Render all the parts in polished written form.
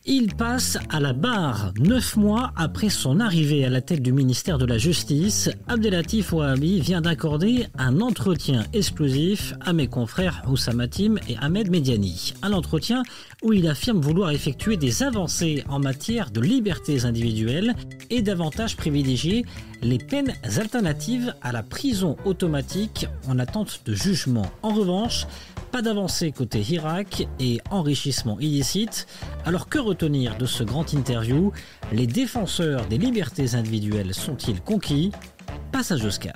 Il passe à la barre. 9 mois après son arrivée à la tête du ministère de la Justice, Abdellatif Ouahabi vient d'accorder un entretien exclusif à mes confrères Oussama Tim et Ahmed Mediani. Un entretien où il affirme vouloir effectuer des avancées en matière de libertés individuelles et davantage privilégier les peines alternatives à la prison automatique en attente de jugement. En revanche, pas d'avancée côté Irak et enrichissement illicite. Alors que retenir de ce grand interview? Les défenseurs des libertés individuelles sont-ils conquis? Passage au scan.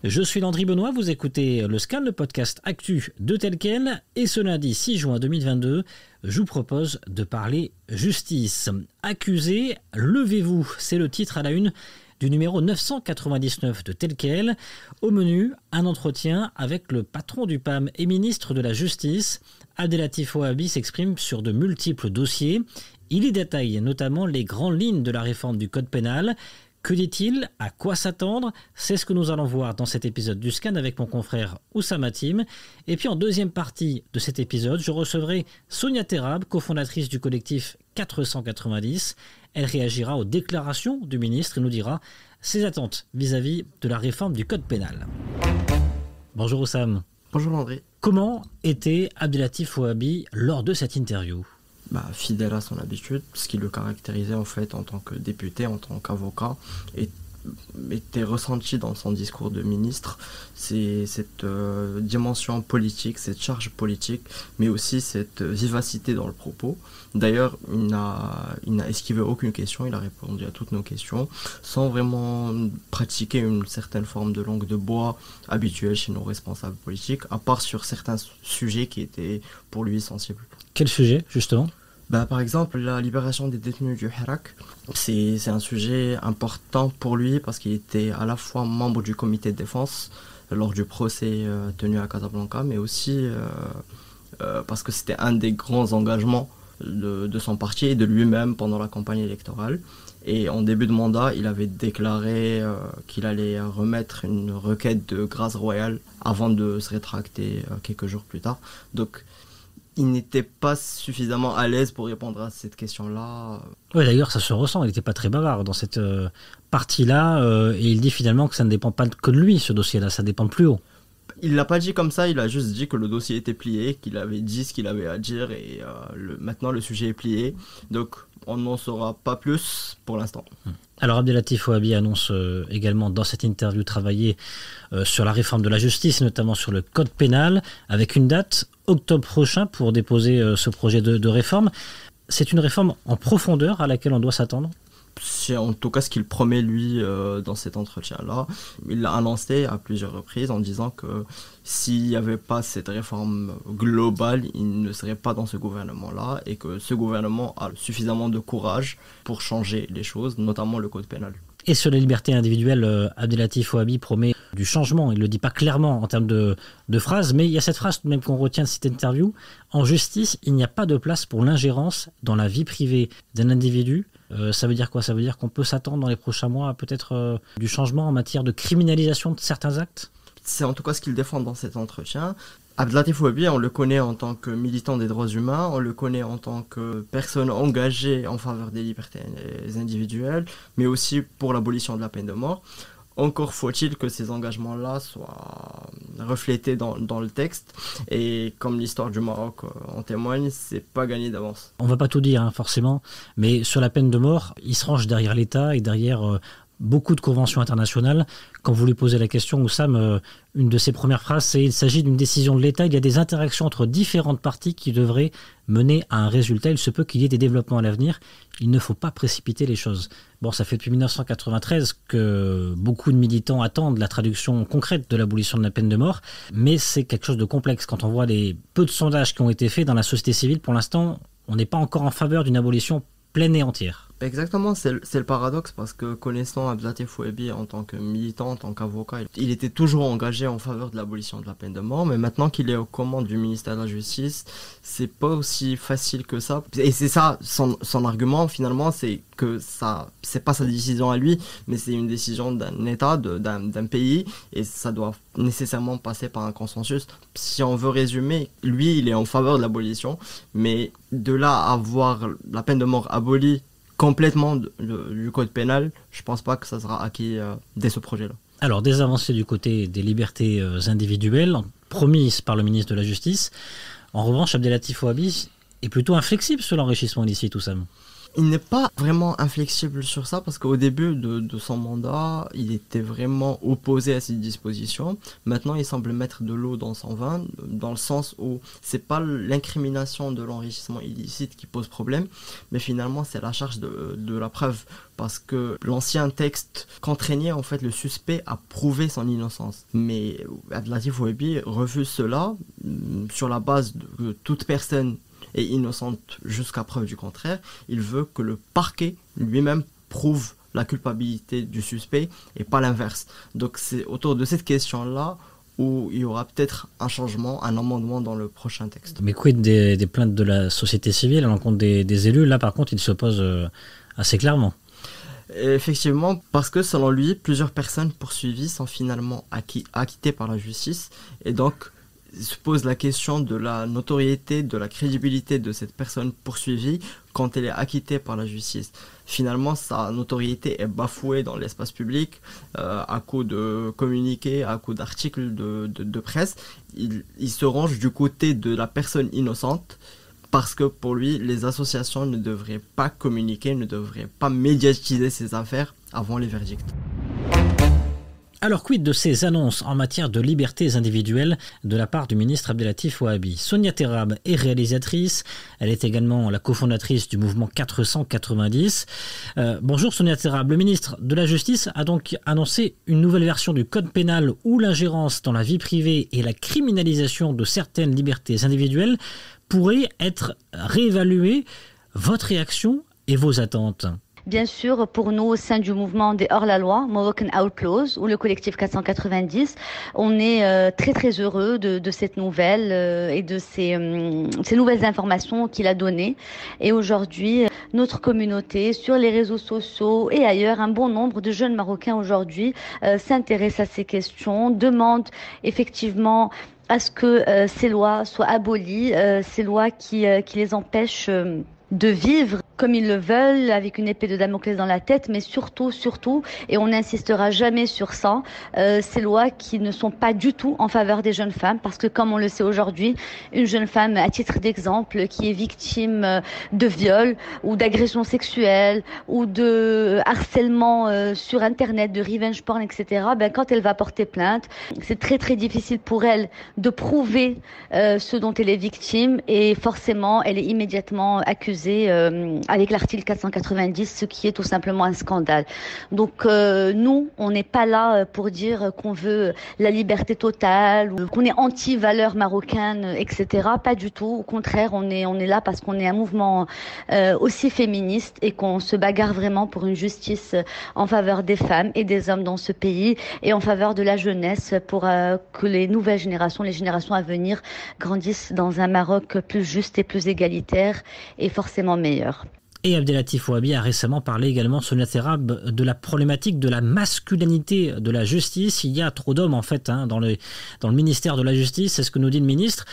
Je suis Landry Benoît, vous écoutez le Scan, le podcast actu de Tel Quel, et ce lundi 6 juin 2022, je vous propose de parler justice. Accusés, levez-vous, c'est le titre à la une du numéro 999 de Tel Quel. Au menu, un entretien avec le patron du PAM et ministre de la Justice. Abdellatif Ouahabi s'exprime sur de multiples dossiers. Il y détaille notamment les grandes lignes de la réforme du code pénal. Que dit-il? À quoi s'attendre? C'est ce que nous allons voir dans cet épisode du Scan avec mon confrère Oussama Tim. Et puis en deuxième partie de cet épisode, je recevrai Sonia Terrab, cofondatrice du collectif 490. Elle réagira aux déclarations du ministre et nous dira ses attentes vis-à-vis de la réforme du code pénal. Bonjour Oussam. Bonjour Landry. Comment était Abdellatif Ouahabi lors de cette interview? Fidèle à son habitude, ce qui le caractérisait en fait en tant que député, en tant qu'avocat, et était ressenti dans son discours de ministre, c'est cette dimension politique, cette charge politique, mais aussi cette vivacité dans le propos. D'ailleurs, il n'a esquivé aucune question, il a répondu à toutes nos questions, sans vraiment pratiquer une certaine forme de langue de bois habituelle chez nos responsables politiques, à part sur certains sujets qui étaient pour lui sensibles. Quel sujet, justement ? Par exemple, la libération des détenus du Hirak, c'est un sujet important pour lui parce qu'il était à la fois membre du comité de défense lors du procès tenu à Casablanca, mais aussi parce que c'était un des grands engagements de son parti et de lui-même pendant la campagne électorale. Et en début de mandat, il avait déclaré qu'il allait remettre une requête de grâce royale avant de se rétracter quelques jours plus tard. Donc, il n'était pas suffisamment à l'aise pour répondre à cette question-là. Oui, d'ailleurs, ça se ressent. Il n'était pas très bavard dans cette partie-là. Et il dit finalement que ça ne dépend pas que de lui, ce dossier-là. Ça dépend de plus haut. Il ne l'a pas dit comme ça. Il a juste dit que le dossier était plié, qu'il avait dit ce qu'il avait à dire. Et maintenant, le sujet est plié. Donc, on n'en saura pas plus pour l'instant. Alors, Abdellatif Ouahabi annonce également dans cette interview travailler sur la réforme de la justice, notamment sur le code pénal, avec une date, octobre prochain, pour déposer ce projet de réforme. C'est une réforme en profondeur à laquelle on doit s'attendre? C'est en tout cas ce qu'il promet lui dans cet entretien-là. Il l'a annoncé à plusieurs reprises en disant que s'il n'y avait pas cette réforme globale, il ne serait pas dans ce gouvernement-là et que ce gouvernement a suffisamment de courage pour changer les choses, notamment le code pénal. Et sur les libertés individuelles, Abdellatif Ouahabi promet du changement. Il ne le dit pas clairement en termes de phrases, mais il y a cette phrase même qu'on retient de cette interview. En justice, il n'y a pas de place pour l'ingérence dans la vie privée d'un individu. Ça veut dire quoi? Ça veut dire qu'on peut s'attendre dans les prochains mois à peut-être du changement en matière de criminalisation de certains actes? C'est en tout cas ce qu'il défend dans cet entretien. Abdellatif Ouahabi, on le connaît en tant que militant des droits humains, on le connaît en tant que personne engagée en faveur des libertés individuelles, mais aussi pour l'abolition de la peine de mort. Encore faut-il que ces engagements-là soient reflétés dans le texte. Et comme l'histoire du Maroc en témoigne, c'est pas gagné d'avance. On va pas tout dire, forcément, mais sur la peine de mort, il se range derrière l'État et derrière beaucoup de conventions internationales. Quand vous lui posez la question, Oussam, une de ses premières phrases, c'est « Il s'agit d'une décision de l'État, il y a des interactions entre différentes parties qui devraient mener à un résultat. Il se peut qu'il y ait des développements à l'avenir. Il ne faut pas précipiter les choses. » Bon, ça fait depuis 1993 que beaucoup de militants attendent la traduction concrète de l'abolition de la peine de mort, mais c'est quelque chose de complexe. Quand on voit les peu de sondages qui ont été faits dans la société civile, pour l'instant, on n'est pas encore en faveur d'une abolition pleine et entière. Exactement, c'est le paradoxe parce que connaissant Abdelatif Ouabi en tant que militant, en tant qu'avocat, il était toujours engagé en faveur de l'abolition de la peine de mort, mais maintenant qu'il est aux commandes du ministère de la Justice, c'est pas aussi facile que ça. Et c'est ça, son argument finalement, c'est que ça, c'est pas sa décision à lui, mais c'est une décision d'un État, d'un pays, et ça doit nécessairement passer par un consensus. Si on veut résumer, lui, il est en faveur de l'abolition, mais de là à voir la peine de mort abolie complètement du code pénal, je pense pas que ça sera acquis dès ce projet-là. Alors, des avancées du côté des libertés individuelles, promises par le ministre de la Justice. En revanche, Abdelatif Ouabi est plutôt inflexible sur l'enrichissement illicite, Oussam. Il n'est pas vraiment inflexible sur ça parce qu'au début de son mandat, il était vraiment opposé à ces dispositions. Maintenant, il semble mettre de l'eau dans son vin, dans le sens où c'est pas l'incrimination de l'enrichissement illicite qui pose problème, mais finalement c'est la charge de la preuve parce que l'ancien texte contraignait en fait le suspect à prouver son innocence. Mais Abdelatif Ouabi refuse cela sur la base de toute personne est innocente jusqu'à preuve du contraire. Il veut que le parquet lui-même prouve la culpabilité du suspect et pas l'inverse. Donc c'est autour de cette question-là où il y aura peut-être un changement, un amendement dans le prochain texte. Mais quid des plaintes de la société civile à l'encontre des élus? Là par contre il s'oppose assez clairement. Effectivement, parce que selon lui, plusieurs personnes poursuivies sont finalement acquittées par la justice et donc se pose la question de la notoriété, de la crédibilité de cette personne poursuivie quand elle est acquittée par la justice. Finalement, sa notoriété est bafouée dans l'espace public à coup de communiqués, à coup d'articles de presse. Il se range du côté de la personne innocente parce que pour lui, les associations ne devraient pas communiquer, ne devraient pas médiatiser ces affaires avant les verdicts. Alors, quid de ces annonces en matière de libertés individuelles de la part du ministre Abdelatif Ouabi? Sonia Terrab est réalisatrice. Elle est également la cofondatrice du mouvement 490. Bonjour Sonia Terrab. Le ministre de la Justice a donc annoncé une nouvelle version du code pénal où l'ingérence dans la vie privée et la criminalisation de certaines libertés individuelles pourraient être réévaluées. Votre réaction et vos attentes? Bien sûr, pour nous, au sein du mouvement des hors-la-loi, Moroccan Outlaws, ou le collectif 490, on est très très heureux de cette nouvelle et de ces nouvelles informations qu'il a données. Et aujourd'hui, notre communauté, sur les réseaux sociaux et ailleurs, un bon nombre de jeunes Marocains aujourd'hui s'intéressent à ces questions, demandent effectivement à ce que ces lois soient abolies, ces lois qui les empêchent de vivre comme ils le veulent, avec une épée de Damoclès dans la tête, mais surtout, et on n'insistera jamais sur ça, ces lois qui ne sont pas du tout en faveur des jeunes femmes, parce que comme on le sait aujourd'hui, une jeune femme, à titre d'exemple, qui est victime de viol ou d'agression sexuelle ou de harcèlement sur Internet, de revenge porn, etc., quand elle va porter plainte, c'est très très difficile pour elle de prouver ce dont elle est victime, et forcément, elle est immédiatement accusée avec l'article 490, ce qui est tout simplement un scandale. Donc nous, on n'est pas là pour dire qu'on veut la liberté totale ou qu'on est anti-valeurs marocaines, etc. Pas du tout. Au contraire, on est là parce qu'on est un mouvement aussi féministe et qu'on se bagarre vraiment pour une justice en faveur des femmes et des hommes dans ce pays et en faveur de la jeunesse pour que les nouvelles générations, les générations à venir, grandissent dans un Maroc plus juste et plus égalitaire et forcément meilleur. Et Abdelatif Ouabi a récemment parlé également, Sonia Terrab, de la problématique de la masculinité de la justice. Il y a trop d'hommes en fait dans le ministère de la Justice, c'est ce que nous dit le ministre.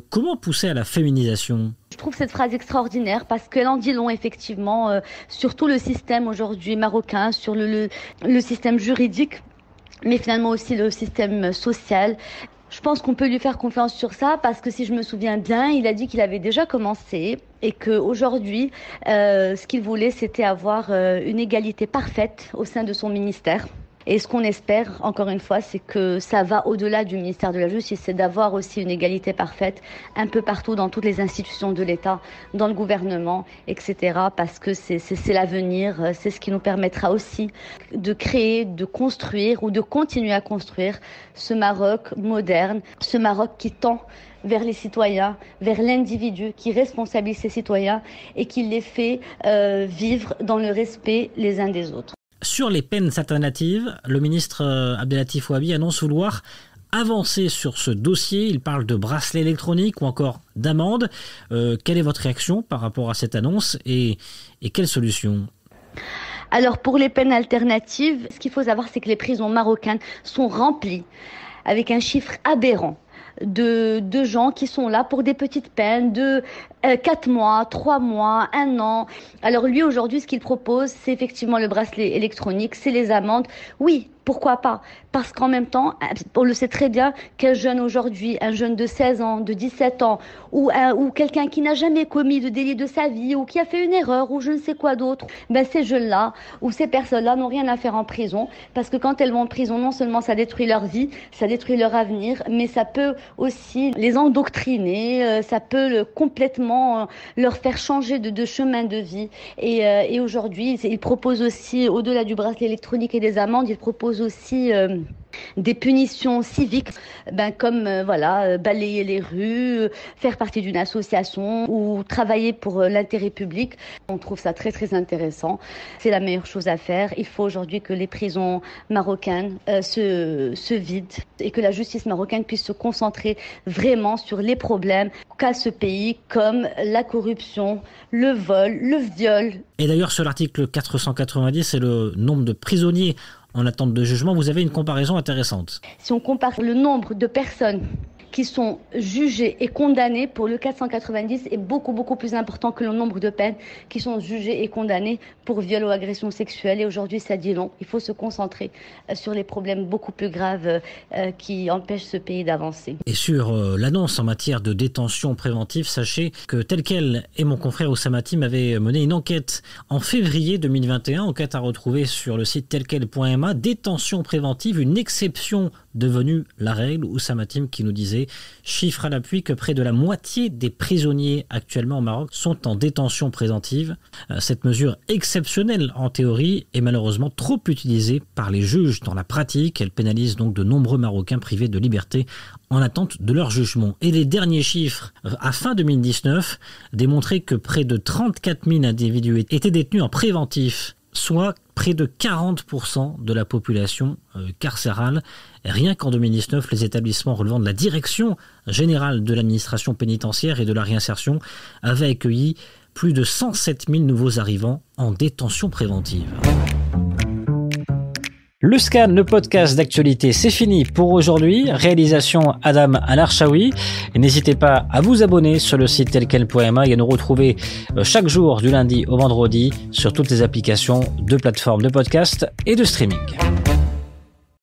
Comment pousser à la féminisation ? Je trouve cette phrase extraordinaire parce qu'elle en dit long effectivement sur tout le système aujourd'hui marocain, sur le système juridique, mais finalement aussi le système social. Je pense qu'on peut lui faire confiance sur ça parce que si je me souviens bien, il a dit qu'il avait déjà commencé et qu'aujourd'hui, ce qu'il voulait, c'était avoir une égalité parfaite au sein de son ministère. Et ce qu'on espère, encore une fois, c'est que ça va au-delà du ministère de la Justice, c'est d'avoir aussi une égalité parfaite un peu partout dans toutes les institutions de l'État, dans le gouvernement, etc. Parce que c'est l'avenir, c'est ce qui nous permettra aussi de créer, de construire ou de continuer à construire ce Maroc moderne, ce Maroc qui tend vers les citoyens, vers l'individu qui responsabilise ses citoyens et qui les fait vivre dans le respect les uns des autres. Sur les peines alternatives, le ministre Abdellatif Ouabi annonce vouloir avancer sur ce dossier. Il parle de bracelet électronique ou encore d'amende. Quelle est votre réaction par rapport à cette annonce et quelle solution ? Alors pour les peines alternatives, ce qu'il faut savoir, c'est que les prisons marocaines sont remplies avec un chiffre aberrant de gens qui sont là pour des petites peines de 4 mois, 3 mois, 1 an. Alors lui, aujourd'hui, ce qu'il propose, c'est effectivement le bracelet électronique, c'est les amendes. Oui, pourquoi pas ? Parce qu'en même temps, on le sait très bien qu'un jeune aujourd'hui, un jeune de 16 ans, de 17 ans, ou quelqu'un qui n'a jamais commis de délit de sa vie, ou qui a fait une erreur, ou je ne sais quoi d'autre, ces jeunes-là, ou ces personnes-là n'ont rien à faire en prison, parce que quand elles vont en prison, non seulement ça détruit leur vie, ça détruit leur avenir, mais ça peut aussi les endoctriner, ça peut complètement leur faire changer de chemin de vie. Et aujourd'hui, il propose aussi, au-delà du bracelet électronique et des amendes, il propose aussi des punitions civiques, comme balayer les rues, faire partie d'une association ou travailler pour l'intérêt public. On trouve ça très très intéressant. C'est la meilleure chose à faire. Il faut aujourd'hui que les prisons marocaines se vident et que la justice marocaine puisse se concentrer vraiment sur les problèmes qu'a ce pays, comme la corruption, le vol, le viol. Et d'ailleurs, sur l'article 490 et le nombre de prisonniers en attente de jugement, vous avez une comparaison intéressante. Si on compare le nombre de personnes qui sont jugées et condamnées pour le 490 est beaucoup plus important que le nombre de peines qui sont jugées et condamnées pour viol ou agression sexuelle. Et aujourd'hui, ça dit long. Il faut se concentrer sur les problèmes beaucoup plus graves qui empêchent ce pays d'avancer. Et sur l'annonce en matière de détention préventive, sachez que tel quel et mon confrère Oussama Tim avait mené une enquête en février 2021, enquête à retrouver sur le site telquel.ma, détention préventive, une exception devenue la règle. Oussama Tim qui nous disait, chiffre à l'appui, que près de la moitié des prisonniers actuellement au Maroc sont en détention préventive. Cette mesure exceptionnelle en théorie est malheureusement trop utilisée par les juges dans la pratique. Elle pénalise donc de nombreux Marocains privés de liberté en attente de leur jugement. Et les derniers chiffres, à fin 2019, démontraient que près de 34 000 individus étaient détenus en préventif, soit près de 40% de la population carcérale. Rien qu'en 2019, les établissements relevant de la Direction générale de l'administration pénitentiaire et de la réinsertion avaient accueilli plus de 107 000 nouveaux arrivants en détention préventive. Le Scan, le podcast d'actualité, c'est fini pour aujourd'hui. Réalisation Adam Al-Arshawi. Et n'hésitez pas à vous abonner sur le site telquel.ma et à nous retrouver chaque jour du lundi au vendredi sur toutes les applications de plateformes de podcast et de streaming.